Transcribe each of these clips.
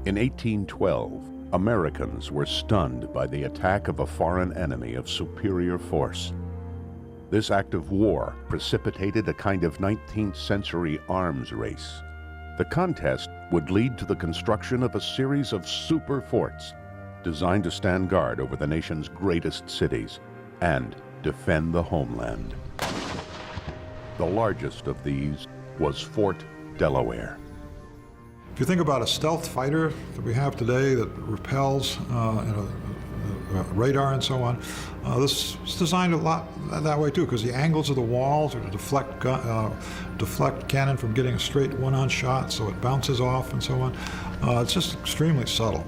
In 1812, Americans were stunned by the attack of a foreign enemy of superior force. This act of war precipitated a kind of 19th century arms race. The contest would lead to the construction of a series of super forts designed to stand guard over the nation's greatest cities and defend the homeland. The largest of these was Fort Delaware. If you think about a stealth fighter that we have today that repels radar and so on, this is designed a lot that way too, because the angles of the walls are to deflect cannon from getting a straight one-on shot, so it bounces off and so on. It's just extremely subtle.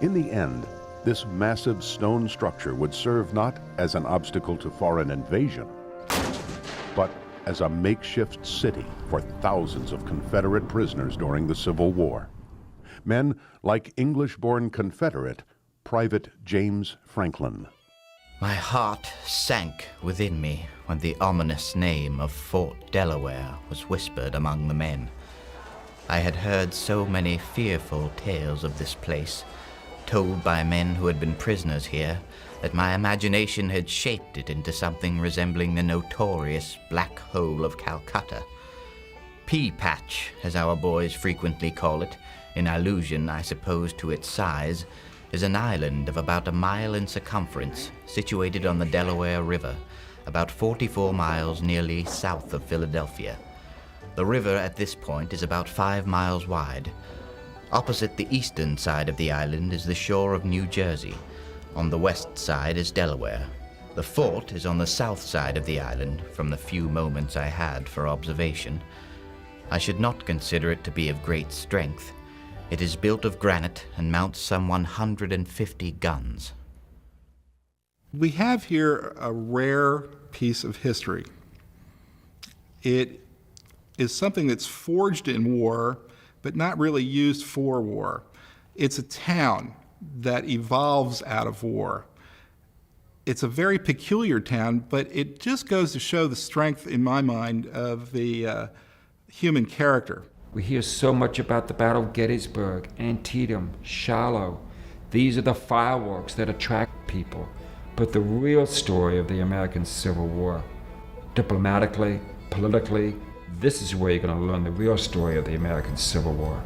In the end, this massive stone structure would serve not as an obstacle to foreign invasion, but as a makeshift city for thousands of Confederate prisoners during the Civil War. Men like English-born Confederate Private James Franklin. My heart sank within me when the ominous name of Fort Delaware was whispered among the men. I had heard so many fearful tales of this place, told by men who had been prisoners here, that my imagination had shaped it into something resembling the notorious Black Hole of Calcutta. Pea Patch, as our boys frequently call it, in allusion, I suppose, to its size, is an island of about a mile in circumference, situated on the Delaware River, about 44 miles nearly south of Philadelphia. The river at this point is about 5 miles wide. Opposite the eastern side of the island is the shore of New Jersey. On the west side is Delaware. The fort is on the south side of the island, from the few moments I had for observation. I should not consider it to be of great strength. It is built of granite and mounts some 150 guns. We have here a rare piece of history. It is something that's forged in war, but not really used for war. It's a town that evolves out of war. It's a very peculiar town, but it just goes to show the strength, in my mind, of the human character. We hear so much about the Battle of Gettysburg, Antietam, Shiloh. These are the fireworks that attract people. But the real story of the American Civil War, diplomatically, politically, this is where you're going to learn the real story of the American Civil War.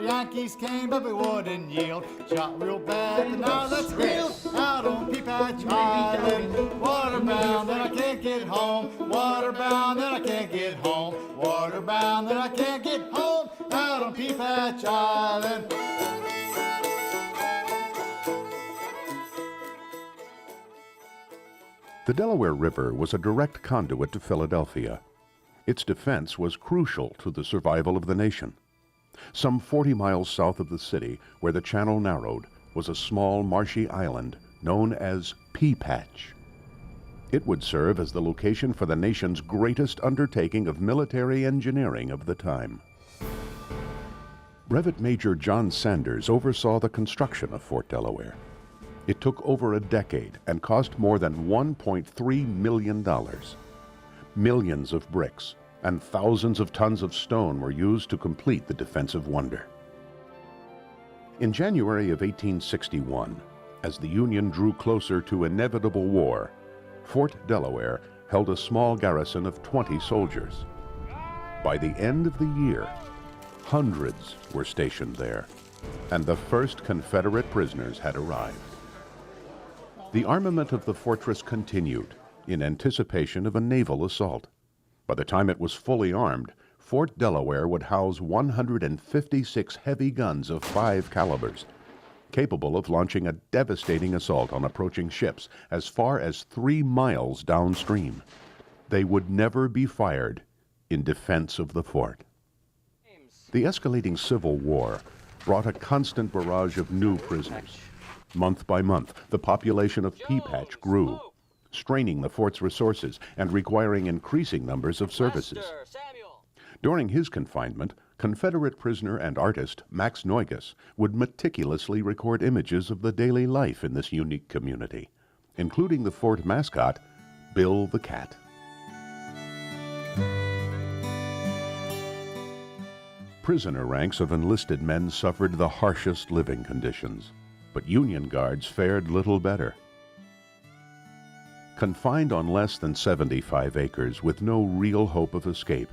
Yankees came, but we wouldn't yield. Shot real bad, and now let's reel out on Pea Patch Island. Waterbound, and I can't get home. Waterbound, and I can't get home. Waterbound, and I can't get home. Out on Pea Patch Island. The Delaware River was a direct conduit to Philadelphia. Its defense was crucial to the survival of the nation. Some 40 miles south of the city, where the channel narrowed, was a small marshy island known as Pea Patch. It would serve as the location for the nation's greatest undertaking of military engineering of the time. Brevet Major John Sanders oversaw the construction of Fort Delaware. It took over a decade and cost more than $1.3 million. Millions of bricks and thousands of tons of stone were used to complete the defensive wonder. In January of 1861, as the Union drew closer to inevitable war, Fort Delaware held a small garrison of 20 soldiers. By the end of the year, hundreds were stationed there, and the first Confederate prisoners had arrived. The armament of the fortress continued in anticipation of a naval assault. By the time it was fully armed, Fort Delaware would house 156 heavy guns of 5 calibers, capable of launching a devastating assault on approaching ships as far as 3 miles downstream. They would never be fired in defense of the fort. The escalating Civil War brought a constant barrage of new prisoners. Month by month, the population of Pea Patch grew, straining the fort's resources and requiring increasing numbers of services. During his confinement, Confederate prisoner and artist Max Neugus would meticulously record images of the daily life in this unique community, including the fort mascot, Bill the Cat. Prisoner ranks of enlisted men suffered the harshest living conditions, but Union guards fared little better. Confined on less than 75 acres with no real hope of escape,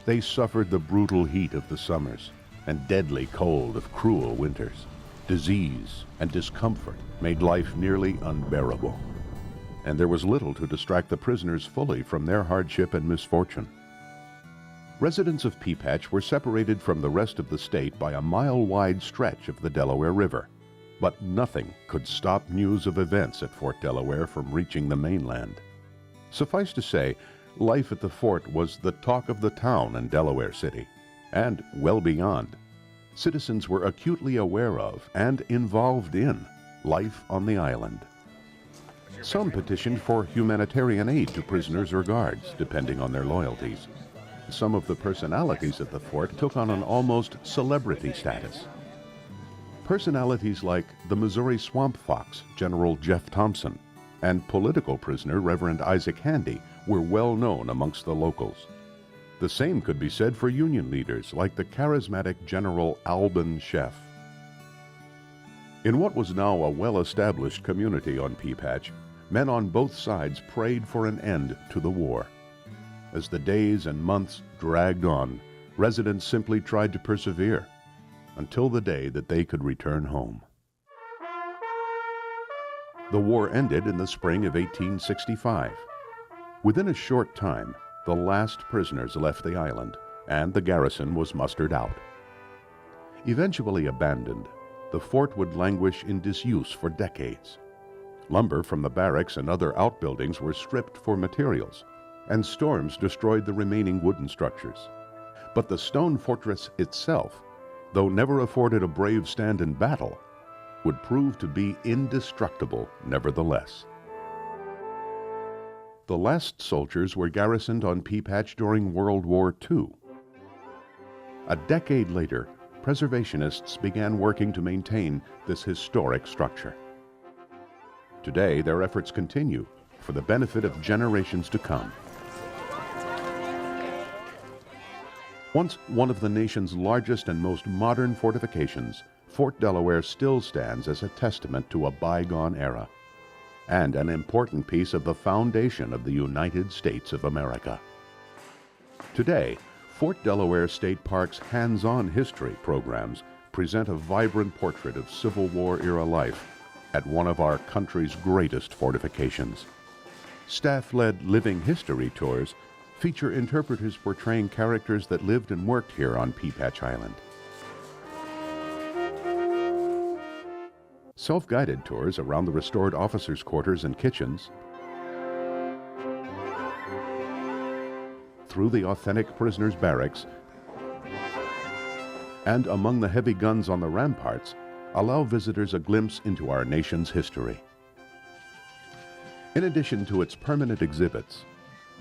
they suffered the brutal heat of the summers and deadly cold of cruel winters. Disease and discomfort made life nearly unbearable, and there was little to distract the prisoners fully from their hardship and misfortune. Residents of Pea Patch were separated from the rest of the state by a mile-wide stretch of the Delaware River, but nothing could stop news of events at Fort Delaware from reaching the mainland. Suffice to say, life at the fort was the talk of the town in Delaware City, and well beyond. Citizens were acutely aware of and involved in life on the island. Some petitioned for humanitarian aid to prisoners or guards, depending on their loyalties. Some of the personalities at the fort took on an almost celebrity status. Personalities like the Missouri Swamp Fox, General Jeff Thompson, and political prisoner Reverend Isaac Handy were well known amongst the locals. The same could be said for Union leaders like the charismatic General Alban Sheff. In what was now a well-established community on Pea Patch, men on both sides prayed for an end to the war. As the days and months dragged on, residents simply tried to persevere until the day that they could return home. The war ended in the spring of 1865. Within a short time, the last prisoners left the island, and the garrison was mustered out. Eventually abandoned, the fort would languish in disuse for decades. Lumber from the barracks and other outbuildings were stripped for materials, and storms destroyed the remaining wooden structures. But the stone fortress itself, though never afforded a brave stand in battle, would prove to be indestructible nevertheless. The last soldiers were garrisoned on Pea Patch during World War II. A decade later, preservationists began working to maintain this historic structure. Today, their efforts continue for the benefit of generations to come. Once one of the nation's largest and most modern fortifications, Fort Delaware still stands as a testament to a bygone era and an important piece of the foundation of the United States of America. Today, Fort Delaware State Park's hands-on history programs present a vibrant portrait of Civil War-era life at one of our country's greatest fortifications. Staff-led living history tours feature interpreters portraying characters that lived and worked here on Pea Patch Island. Self-guided tours around the restored officers' quarters and kitchens, through the authentic prisoners' barracks, and among the heavy guns on the ramparts allow visitors a glimpse into our nation's history. In addition to its permanent exhibits,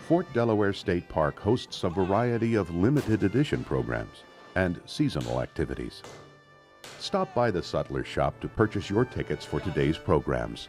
Fort Delaware State Park hosts a variety of limited edition programs and seasonal activities. Stop by the Sutler's shop to purchase your tickets for today's programs.